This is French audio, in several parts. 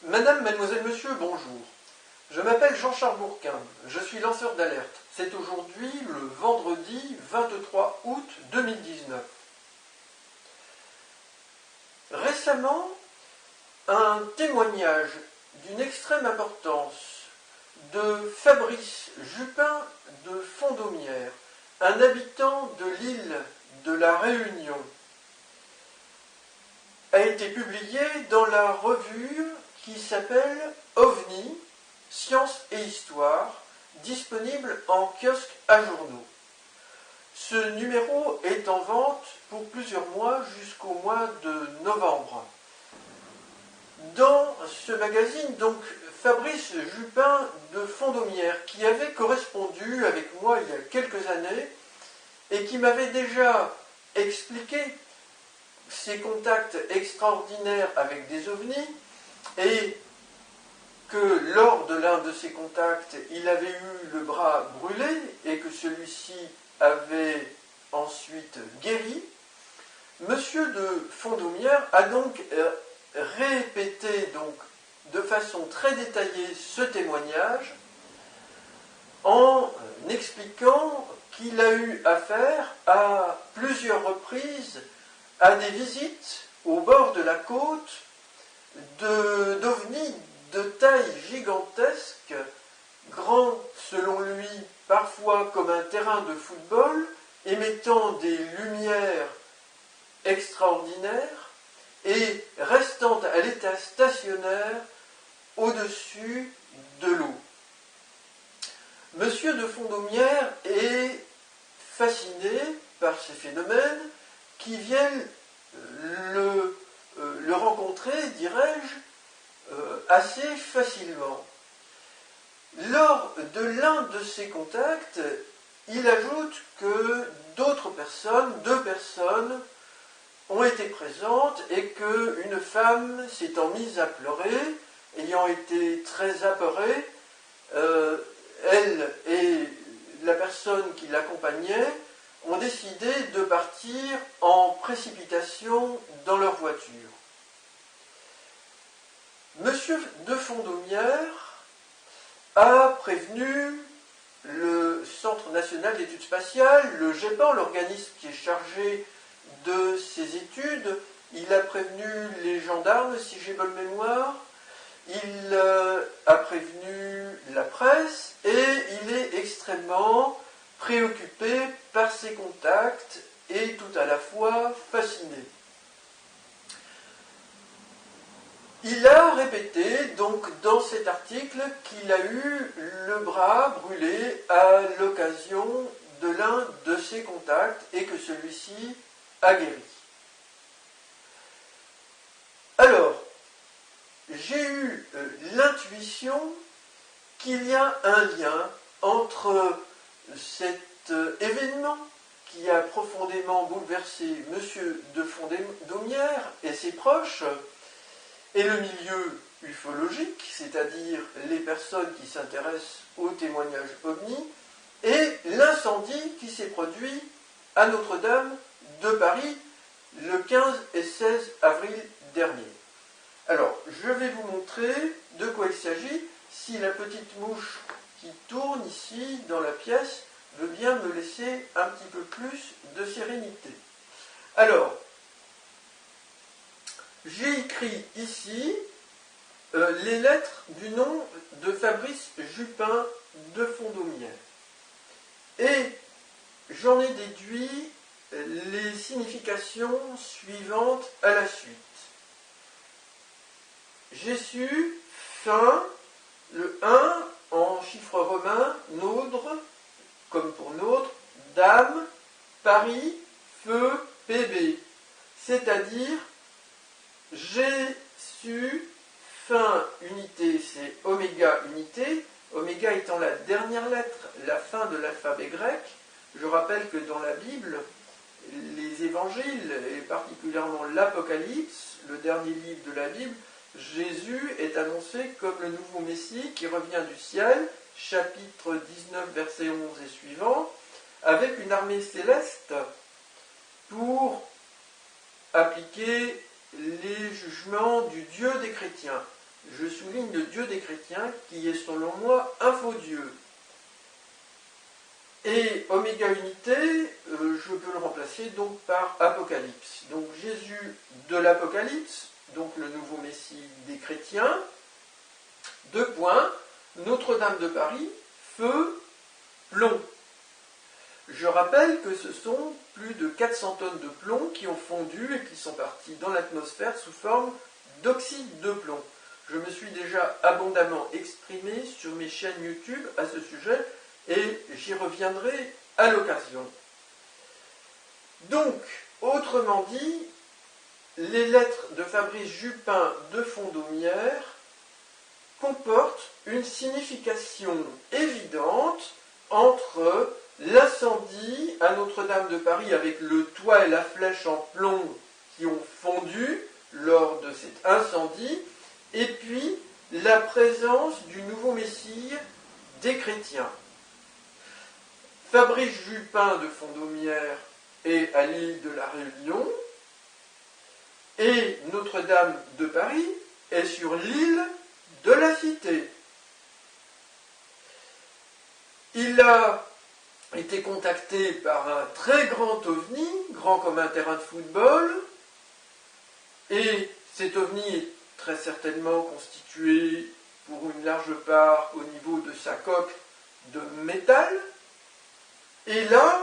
Madame, mademoiselle, monsieur, bonjour. Je m'appelle Jean-Charles Bourquin, je suis lanceur d'alerte. C'est aujourd'hui le vendredi 23 août 2019. Récemment, un témoignage d'une extrême importance de Fabrice Jupin de Fondomières, un habitant de l'île de la Réunion, a été publié dans la revue qui s'appelle OVNI, Science et Histoire, disponible en kiosque à journaux. Ce numéro est en vente pour plusieurs mois jusqu'au mois de novembre. Dans ce magazine, donc, Fabrice Jupin de Fondomières, qui avait correspondu avec moi il y a quelques années et qui m'avait déjà expliqué ses contacts extraordinaires avec des ovnis, et que lors de l'un de ces contacts, il avait eu le bras brûlé et que celui-ci avait ensuite guéri, Monsieur de Fondomières a donc répété de façon très détaillée ce témoignage en expliquant qu'il a eu affaire à plusieurs reprises à des visites au bord de la côte d'ovnis de taille gigantesque, grands selon lui parfois comme un terrain de football, émettant des lumières extraordinaires et restant à l'état stationnaire au-dessus de l'eau. Monsieur de Fondomières est fasciné par ces phénomènes qui viennent le rencontrer, dirais-je, assez facilement. Lors de l'un de ces contacts, il ajoute que d'autres personnes, 2 personnes, ont été présentes et qu'une femme s'étant mise à pleurer, ayant été très apeurée, elle et la personne qui l'accompagnait ont décidé de partir en précipitation dans leur voiture. Monsieur de Fondomières a prévenu le Centre national d'études spatiales, le GEPAN, l'organisme qui est chargé de ces études. Il a prévenu les gendarmes, si j'ai bonne mémoire. Il a prévenu la presse et il est extrêmement préoccupé par ces contacts et tout à la fois fasciné. Il a répété donc dans cet article qu'il a eu le bras brûlé à l'occasion de l'un de ces contacts et que celui-ci a guéri. Alors, j'ai eu l'intuition qu'il y a un lien entre cet événement qui a profondément bouleversé Monsieur de Fondomières et ses proches, et le milieu ufologique, c'est-à-dire les personnes qui s'intéressent aux témoignages ovnis, et l'incendie qui s'est produit à Notre-Dame de Paris le 15 et 16 avril dernier. Alors, je vais vous montrer de quoi il s'agit, si la petite mouche qui tourne ici dans la pièce veut bien me laisser un petit peu plus de sérénité. Alors, j'ai écrit ici les lettres du nom de Fabrice Jupin de Fondomières. Et j'en ai déduit les significations suivantes à la suite. J'ai su fin, le 1 en chiffre romain, nôtre, comme pour nôtre, dame, Paris, feu, PB. C'est-à-dire, j'ai su, fin, unité, c'est oméga, unité, oméga étant la dernière lettre, la fin de l'alphabet grec. Je rappelle que dans la Bible, les évangiles, et particulièrement l'Apocalypse, le dernier livre de la Bible, Jésus est annoncé comme le nouveau Messie qui revient du ciel, chapitre 19, verset 11 et suivant, avec une armée céleste pour appliquer les jugements du Dieu des chrétiens. je souligne le Dieu des chrétiens, qui est selon moi un faux Dieu. Et Oméga Unité, je peux le remplacer donc par Apocalypse. Donc Jésus de l'Apocalypse, donc le nouveau Messie des chrétiens. 2 points, Notre-Dame de Paris, feu, plomb. Je rappelle que ce sont plus de 400 tonnes de plomb qui ont fondu et qui sont partis dans l'atmosphère sous forme d'oxyde de plomb. Je me suis déjà abondamment exprimé sur mes chaînes YouTube à ce sujet et j'y reviendrai à l'occasion. Donc, autrement dit, les lettres de Fabrice Jupin de Fondomière comportent une signification évidente entre l'incendie à Notre-Dame de Paris avec le toit et la flèche en plomb qui ont fondu lors de cet incendie, et puis la présence du nouveau Messie des chrétiens. Fabrice Jupin de Fondomière est à l'île de la Réunion, et Notre-Dame de Paris est sur l'île de la Cité. Il a été contacté par un très grand ovni, grand comme un terrain de football, et cet ovni est très certainement constitué pour une large part au niveau de sa coque de métal, et là,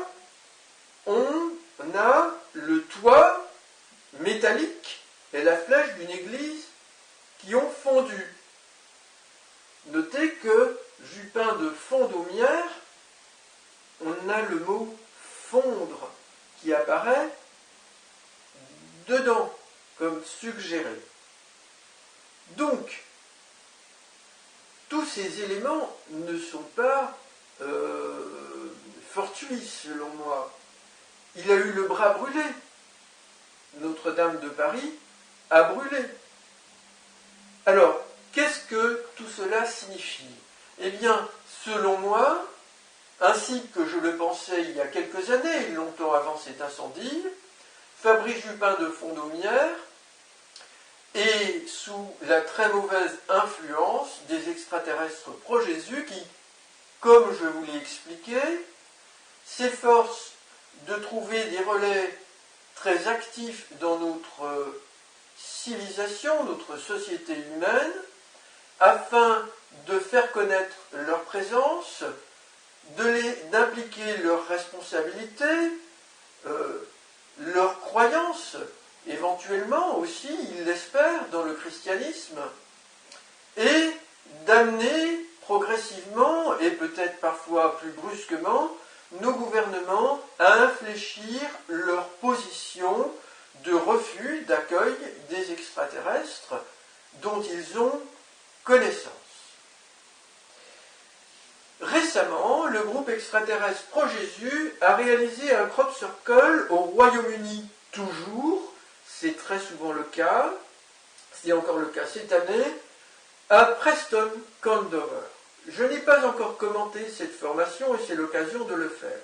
on a le toit métallique et la flèche d'une église qui ont fondu. Notez que Jupin de Fondomière, on a le mot fondre qui apparaît dedans, comme suggéré. Donc, tous ces éléments ne sont pas fortuits, selon moi. Il a eu le bras brûlé. Notre-Dame de Paris a brûlé. Alors, qu'est-ce que tout cela signifie? Eh bien, selon moi, ainsi que je le pensais il y a quelques années, longtemps avant cet incendie, Fabrice Jupin de Fondomière est sous la très mauvaise influence des extraterrestres pro-Jésus qui, comme je vous l'ai expliqué, s'efforcent de trouver des relais très actifs dans notre civilisation, notre société humaine, afin de faire connaître leur présence, d'impliquer leurs responsabilités, leurs croyances, éventuellement aussi, ils l'espèrent, dans le christianisme, et d'amener progressivement, et peut-être parfois plus brusquement, nos gouvernements à infléchir leur position de refus d'accueil des extraterrestres dont ils ont connaissance. Récemment, le groupe extraterrestre Pro-Jésus a réalisé un crop circle au Royaume-Uni. Toujours, c'est très souvent le cas, c'est encore le cas cette année, à Preston, Condover. Je n'ai pas encore commenté cette formation et c'est l'occasion de le faire.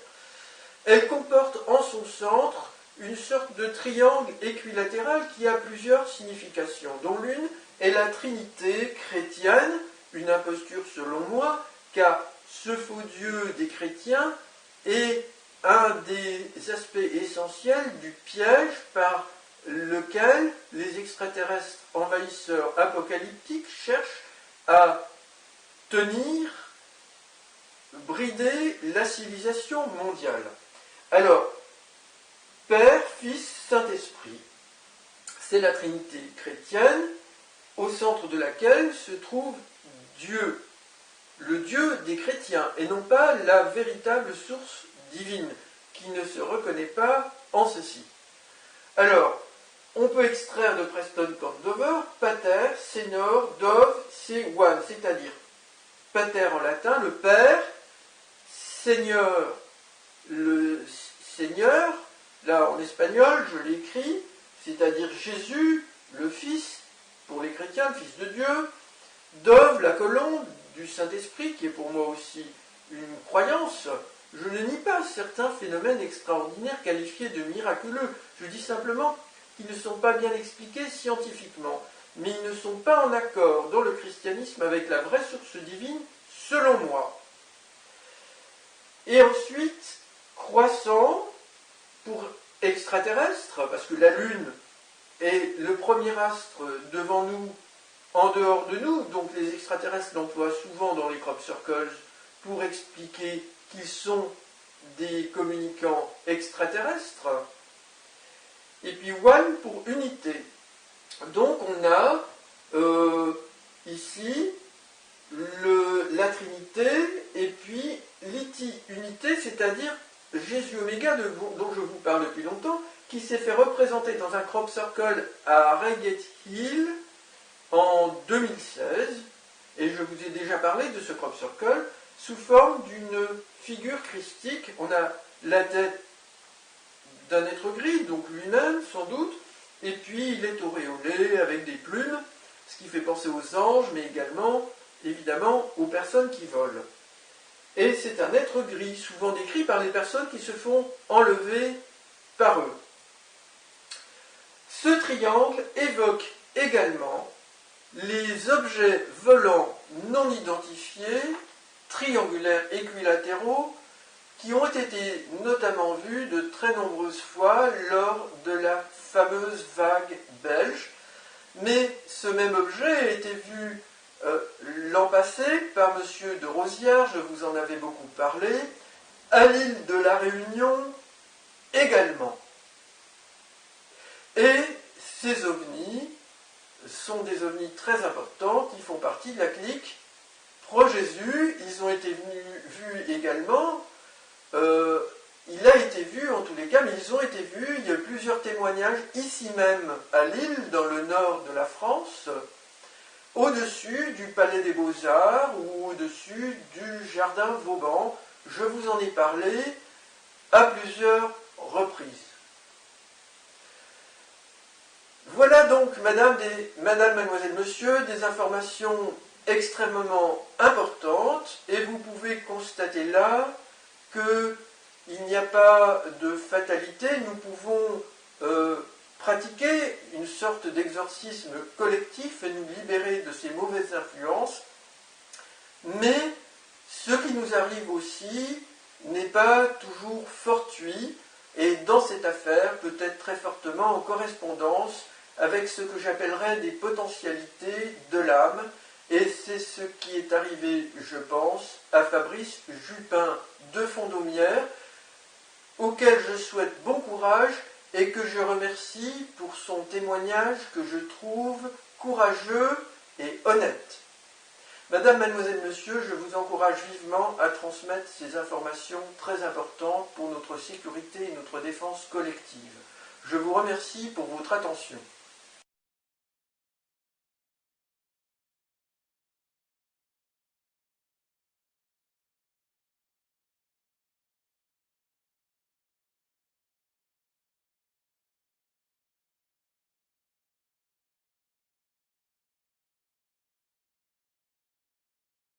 Elle comporte en son centre une sorte de triangle équilatéral qui a plusieurs significations, dont l'une est la Trinité chrétienne, une imposture selon moi, car ce faux Dieu des chrétiens est un des aspects essentiels du piège par lequel les extraterrestres envahisseurs apocalyptiques cherchent à tenir, brider la civilisation mondiale. Alors, Père, Fils, Saint-Esprit, c'est la Trinité chrétienne, au centre de laquelle se trouve Dieu, le Dieu des chrétiens, et non pas la véritable source divine, qui ne se reconnaît pas en ceci. Alors, on peut extraire de Preston Condover, Pater, Senor, Dov, c'est One, c'est-à-dire Pater en latin, le Père, Seigneur, le Seigneur, là en espagnol, je l'écris, c'est-à-dire Jésus, le Fils, pour les chrétiens, le Fils de Dieu, Dov, la colombe du Saint-Esprit, qui est pour moi aussi une croyance. Je ne nie pas certains phénomènes extraordinaires qualifiés de miraculeux. Je dis simplement qu'ils ne sont pas bien expliqués scientifiquement. mais ils ne sont pas en accord dans le christianisme avec la vraie source divine, selon moi. Et ensuite, croissant pour extraterrestre, parce que la Lune est le premier astre devant nous, en dehors de nous, donc les extraterrestres l'emploient souvent dans les crop circles pour expliquer qu'ils sont des communicants extraterrestres. Et puis one pour unité. Donc on a ici la Trinité et puis l'ITI, unité, c'est-à-dire Jésus Oméga dont je vous parle depuis longtemps, qui s'est fait représenter dans un crop circle à Reigate Hill en 2016, et je vous ai déjà parlé de ce crop circle sous forme d'une figure christique. On a la tête d'un être gris, donc lui-même sans doute, et puis il est auréolé avec des plumes, ce qui fait penser aux anges, mais également, évidemment, aux personnes qui volent. Et c'est un être gris, souvent décrit par les personnes qui se font enlever par eux. Ce triangle évoque également les objets volants non identifiés, triangulaires équilatéraux, qui ont été notamment vus de très nombreuses fois lors de la fameuse vague belge. Mais ce même objet a été vu l'an passé par M. de Rosières, je vous en avais beaucoup parlé, à l'île de la Réunion également. Et ces ovnis sont des ovnis très importants qui font partie de la clique pro-Jésus. Ils ont été vus également. Il a été vu en tous les cas, mais ils ont été vus. Il y a eu plusieurs témoignages ici même à Lille, dans le nord de la France, au-dessus du Palais des Beaux-Arts ou au-dessus du Jardin Vauban. Je vous en ai parlé à plusieurs reprises. Voilà donc, madame, mademoiselle, monsieur, des informations extrêmement importantes, et vous pouvez constater là qu'il n'y a pas de fatalité. Nous pouvons pratiquer une sorte d'exorcisme collectif et nous libérer de ces mauvaises influences, mais ce qui nous arrive aussi n'est pas toujours fortuit, et dans cette affaire peut être très fortement en correspondance avec ce que j'appellerais des potentialités de l'âme, et c'est ce qui est arrivé, je pense, à Fabrice Jupin de Fondomières, auquel je souhaite bon courage et que je remercie pour son témoignage que je trouve courageux et honnête. Madame, mademoiselle, monsieur, je vous encourage vivement à transmettre ces informations très importantes pour notre sécurité et notre défense collective. Je vous remercie pour votre attention.